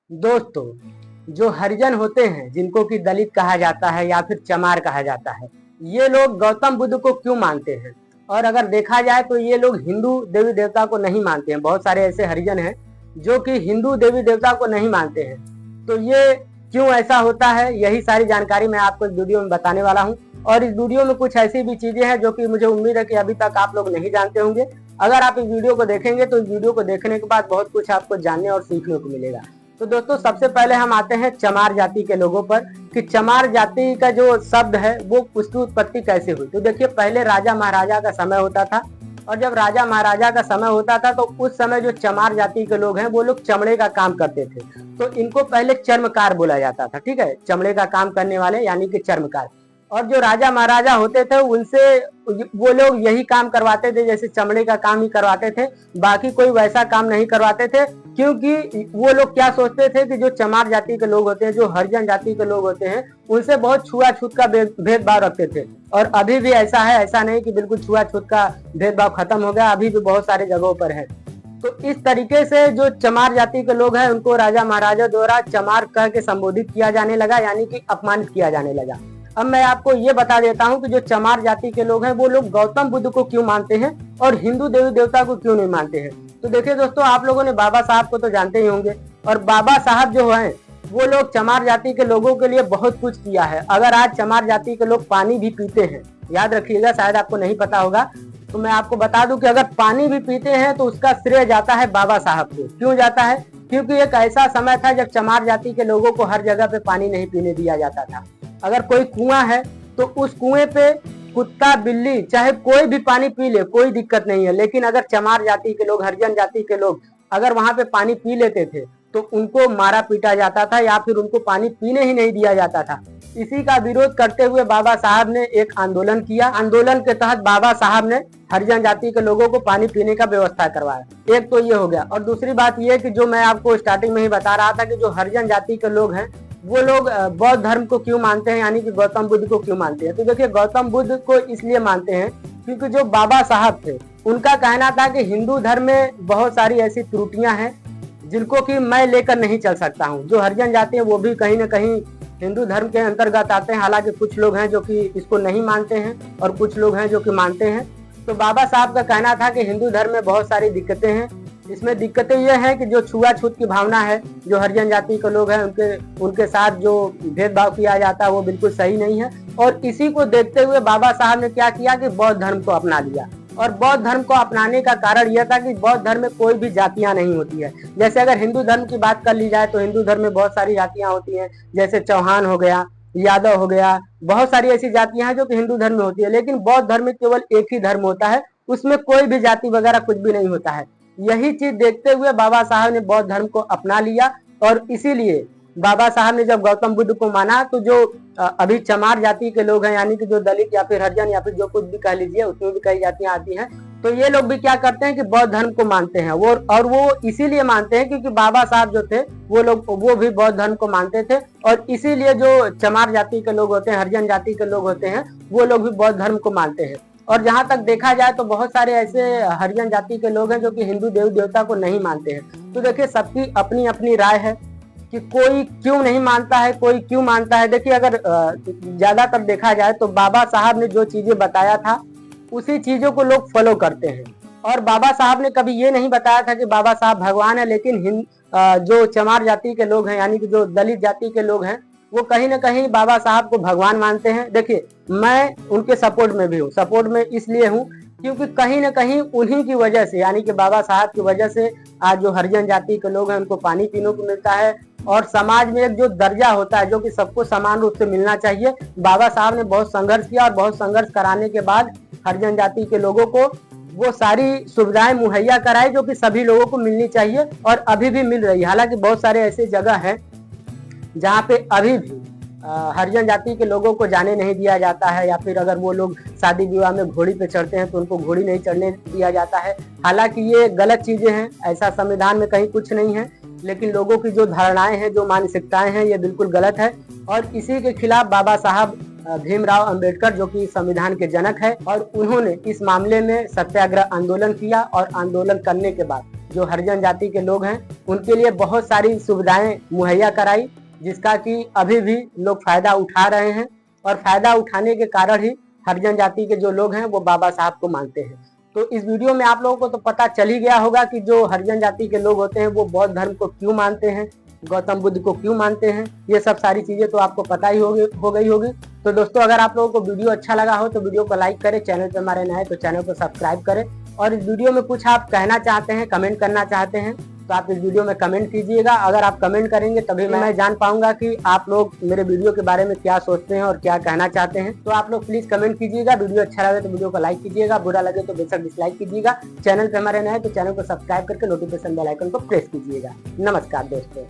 दोस्तों, जो हरिजन होते हैं जिनको कि दलित कहा जाता है या फिर चमार कहा जाता है, ये लोग गौतम बुद्ध को क्यों मानते हैं? और अगर देखा जाए तो ये लोग हिंदू देवी देवता को नहीं मानते हैं। बहुत सारे ऐसे हरिजन हैं जो कि हिंदू देवी देवता को नहीं मानते हैं। तो ये क्यों ऐसा होता है, यही सारी जानकारी मैं आपको इस वीडियो में बताने वाला हूँ। और इस वीडियो में कुछ ऐसी भी चीजें हैं जो कि मुझे उम्मीद है कि अभी तक आप लोग नहीं जानते होंगे। अगर आप इस वीडियो को देखेंगे तो इस वीडियो को देखने के बाद बहुत कुछ आपको जानने और सीखने को मिलेगा। तो दोस्तों, सबसे पहले हम आते हैं चमार जाति के लोगों पर कि चमार जाति का जो शब्द है वो उसकी उत्पत्ति कैसे हुई। तो देखिए, पहले राजा महाराजा का समय होता था, और जब राजा महाराजा का समय होता था तो उस समय जो चमार जाति के लोग हैं वो लोग चमड़े का काम करते थे। तो इनको पहले चर्मकार बोला जाता था। ठीक है, चमड़े का काम करने वाले यानी कि चर्मकार। और जो राजा महाराजा होते थे उनसे वो लोग यही काम करवाते थे, जैसे चमड़े का काम ही करवाते थे, बाकी कोई वैसा काम नहीं करवाते थे। क्योंकि वो लोग क्या सोचते थे कि जो चमार जाति के लोग होते हैं, जो हरिजन जाति के लोग होते हैं, उनसे बहुत छुआछूत का भेदभाव रखते थे। और अभी भी ऐसा है, ऐसा नहीं कि बिल्कुल छुआछूत का भेदभाव खत्म हो गया, अभी भी बहुत सारे जगहों पर है। तो इस तरीके से जो चमार जाति के लोग हैं उनको राजा महाराजा द्वारा चमार कह के संबोधित किया जाने लगा, यानी कि अपमानित किया जाने लगा। अब मैं आपको ये बता देता हूँ कि जो चमार जाति के लोग हैं वो लोग गौतम बुद्ध को क्यों मानते हैं और हिंदू देवी देवता को क्यों नहीं मानते हैं। तो देखिए दोस्तों, आप लोगों ने बाबा साहब को तो जानते ही होंगे, और बाबा साहब जो हैं वो लोग चमार जाति के लोगों के लिए बहुत कुछ किया है। अगर आज चमार जाति के लोग पानी भी पीते हैं, याद रखिएगा, शायद आपको नहीं पता होगा, तो मैं आपको बता दूं कि अगर पानी भी पीते हैं तो उसका श्रेय जाता है बाबा साहब को। क्यों जाता है? क्योंकि एक ऐसा समय था जब चमार जाति के लोगों को हर जगह पे पानी नहीं पीने दिया जाता था। अगर कोई कुआं है तो उस कुएं पे कुत्ता बिल्ली चाहे कोई भी पानी पी ले, कोई दिक्कत नहीं है। लेकिन अगर चमार जाति के लोग, हरिजन जाति के लोग अगर वहां पे पानी पी लेते थे तो उनको मारा पीटा जाता था या फिर उनको पानी पीने ही नहीं दिया जाता था। इसी का विरोध करते हुए बाबा साहब ने एक आंदोलन किया। आंदोलन के तहत बाबा साहब ने हरिजन जाति के लोगों को पानी पीने का व्यवस्था करवाया। एक तो ये हो गया, और दूसरी बात ये कि जो मैं आपको स्टार्टिंग में ही बता रहा था कि जो हरिजन जाति के लोग हैं वो लोग बौद्ध धर्म को क्यों मानते हैं, यानी कि गौतम बुद्ध को क्यों मानते हैं। तो देखिए, गौतम बुद्ध को इसलिए मानते हैं क्योंकि जो बाबा साहब थे उनका कहना था कि हिंदू धर्म में बहुत सारी ऐसी त्रुटियां हैं जिनको कि मैं लेकर नहीं चल सकता हूं। जो हरिजन जाति है वो भी कहीं ना कहीं हिंदू धर्म के अंतर्गत आते हैं। हालांकि कुछ लोग हैं जो कि इसको नहीं मानते हैं और कुछ लोग हैं जो कि मानते हैं। तो बाबा साहब का कहना था कि हिंदू धर्म में बहुत सारी दिक्कतें हैं। इसमें दिक्कतें ये हैं कि जो छुआछूत की भावना है, जो हरिजन जाति के लोग हैं उनके साथ जो भेदभाव किया जाता है वो बिल्कुल सही नहीं है। और इसी को देखते हुए बाबा साहब ने क्या किया कि बौद्ध धर्म को अपना लिया। और बौद्ध धर्म को अपनाने का कारण यह था कि बौद्ध धर्म में कोई भी जातियां नहीं होती है। जैसे अगर हिंदू धर्म की बात कर ली जाए तो हिंदू धर्म में बहुत सारी जातियां होती हैं, जैसे चौहान हो गया, यादव हो गया, बहुत सारी ऐसी जातियां हैं जो कि हिंदू धर्म में होती है। लेकिन बौद्ध धर्म में केवल एक ही धर्म होता है, उसमें कोई भी जाति वगैरह कुछ भी नहीं होता है। यही चीज देखते हुए बाबा साहब ने बौद्ध धर्म को अपना लिया। और इसीलिए बाबा साहब ने जब गौतम बुद्ध को माना तो जो अभी चमार जाति के लोग हैं, यानी कि जो दलित या फिर हरिजन या फिर जो कुछ भी कह लीजिए, उसमें भी कई जातियां आती हैं, तो ये लोग भी क्या करते हैं कि बौद्ध धर्म को मानते हैं। वो इसीलिए मानते हैं क्योंकि बाबा साहब जो थे वो भी बौद्ध धर्म को मानते थे। और इसीलिए जो चमार जाति के लोग होते हैं, हरिजन जाति के लोग होते हैं, वो लोग भी बौद्ध धर्म को मानते हैं। और जहां तक देखा जाए तो बहुत सारे ऐसे हरिजन जाति के लोग हैं जो कि हिंदू देवी देवता को नहीं मानते हैं। तो देखिए, सबकी अपनी अपनी राय है कि कोई क्यों नहीं मानता है, कोई क्यों मानता है। देखिए, अगर ज्यादातर देखा जाए तो बाबा साहब ने जो चीजें बताया था उसी चीजों को लोग फॉलो करते हैं। और बाबा साहब ने कभी ये नहीं बताया था कि बाबा साहब भगवान है। लेकिन जो चमार जाति के लोग हैं, यानी कि जो दलित जाति के लोग हैं, वो कहीं ना कहीं बाबा साहब को भगवान मानते हैं। देखिए, मैं उनके सपोर्ट में भी हूँ। सपोर्ट में इसलिए हूँ क्योंकि कहीं ना कहीं उन्हीं की वजह से, यानी कि बाबा साहब की वजह से आज जो हरिजन जाति के लोग हैं उनको पानी पीने को मिलता है। और समाज में एक जो दर्जा होता है जो कि सबको समान रूप से मिलना चाहिए, बाबा साहब ने बहुत संघर्ष किया। और बहुत संघर्ष कराने के बाद हरिजन जाति के लोगों को वो सारी सुविधाएं मुहैया कराई जो कि सभी लोगों को मिलनी चाहिए और अभी भी मिल रही है। हालांकि बहुत सारे ऐसे जगह हैं जहाँ पे अभी भी हरिजन जाति के लोगों को जाने नहीं दिया जाता है, या फिर अगर वो लोग शादी विवाह में घोड़ी पे चढ़ते हैं तो उनको घोड़ी नहीं चढ़ने दिया जाता है। हालांकि ये गलत चीजें हैं, ऐसा संविधान में कहीं कुछ नहीं है। लेकिन लोगों की जो धारणाएं हैं, जो मानसिकताएं हैं, ये बिल्कुल गलत है। और इसी के खिलाफ बाबा साहब भीमराव अंबेडकर, जो कि संविधान के जनक है, और उन्होंने इस मामले में सत्याग्रह आंदोलन किया। और आंदोलन करने के बाद जो हरिजन जाति के लोग हैं उनके लिए बहुत सारी सुविधाएं मुहैया कराई, जिसका कि अभी भी लोग फायदा उठा रहे हैं। और फायदा उठाने के कारण ही हरिजन जाति के जो लोग हैं वो बाबा साहब को मानते हैं। तो इस वीडियो में आप लोगों को तो पता चल ही गया होगा कि जो हरिजन जाति के लोग होते हैं वो बौद्ध धर्म को क्यों मानते हैं, गौतम बुद्ध को क्यों मानते हैं। ये सब सारी चीजें तो आपको पता ही हो गई होगी। तो दोस्तों, अगर आप लोगों को वीडियो अच्छा लगा हो तो वीडियो को लाइक करें, चैनल पर हमारे नए तो चैनल को सब्सक्राइब करें। और इस वीडियो में कुछ आप कहना चाहते हैं, कमेंट करना चाहते हैं तो आप इस वीडियो में कमेंट कीजिएगा। अगर आप कमेंट करेंगे तभी मैं जान पाऊंगा कि आप लोग मेरे वीडियो के बारे में क्या सोचते हैं और क्या कहना चाहते हैं। तो आप लोग प्लीज कमेंट कीजिएगा। वीडियो अच्छा लगे तो वीडियो को लाइक कीजिएगा, बुरा लगे तो बेशक डिसलाइक कीजिएगा। चैनल पे हमारे नए तो चैनल को सब्सक्राइब करके नोटिफिकेशन बेल आइकन को प्रेस कीजिएगा। नमस्कार दोस्तों।